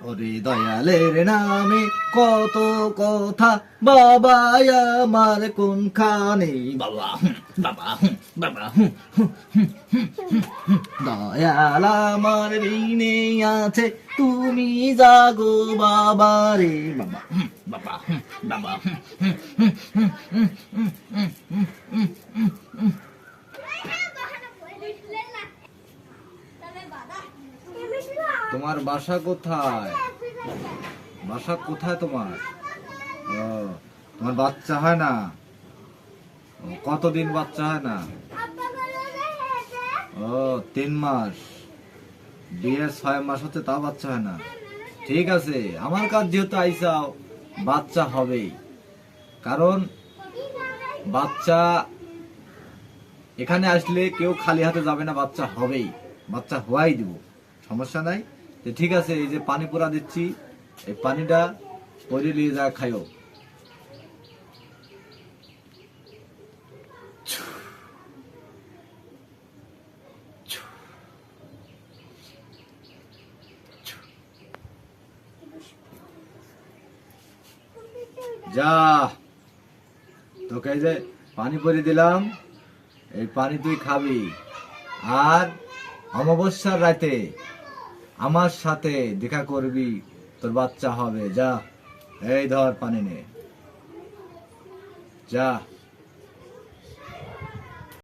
ওরে দয়ালের নামে কত কথা, বাবা আমার কোনখানে, বাবা বাবা বাবা দয়াল আমার ঋণে আছে, তুমি জাগো বাবা রে, বাবা বাবা বাবা। তোমার বাসা কোথায়? বাসা কোথায় তোমার? ও, তোমার বাচ্চা হয় না? কতদিন বাচ্চা হয় না? ও, 3 মাস। বিয়ের 6 মাস হচ্ছে, তাও বাচ্চা হয় না। ঠিক আছে, আমার কাছে যেহেতু আইসাও, বাচ্চা হবেই। কারণ বাচ্চা এখানে আসলে কেউ খালি হাতে যাবে না, বাচ্চা হবেই, বাচ্চা হওয়াই দিব, সমস্যা নাই। তো ঠিক আছে, এই যে পানি পোড়া দিচ্ছি, এই পানিটা পরে নিয়ে যা খাইও। যা, তোকে এই যে পানি পরে দিলাম, এই পানি তুই খাবি। আর অমাবস্যার রাতে আমার সাথে দেখা করবি, তোর বাচ্চা হবে। যা, এই ধর পানি নে, যা।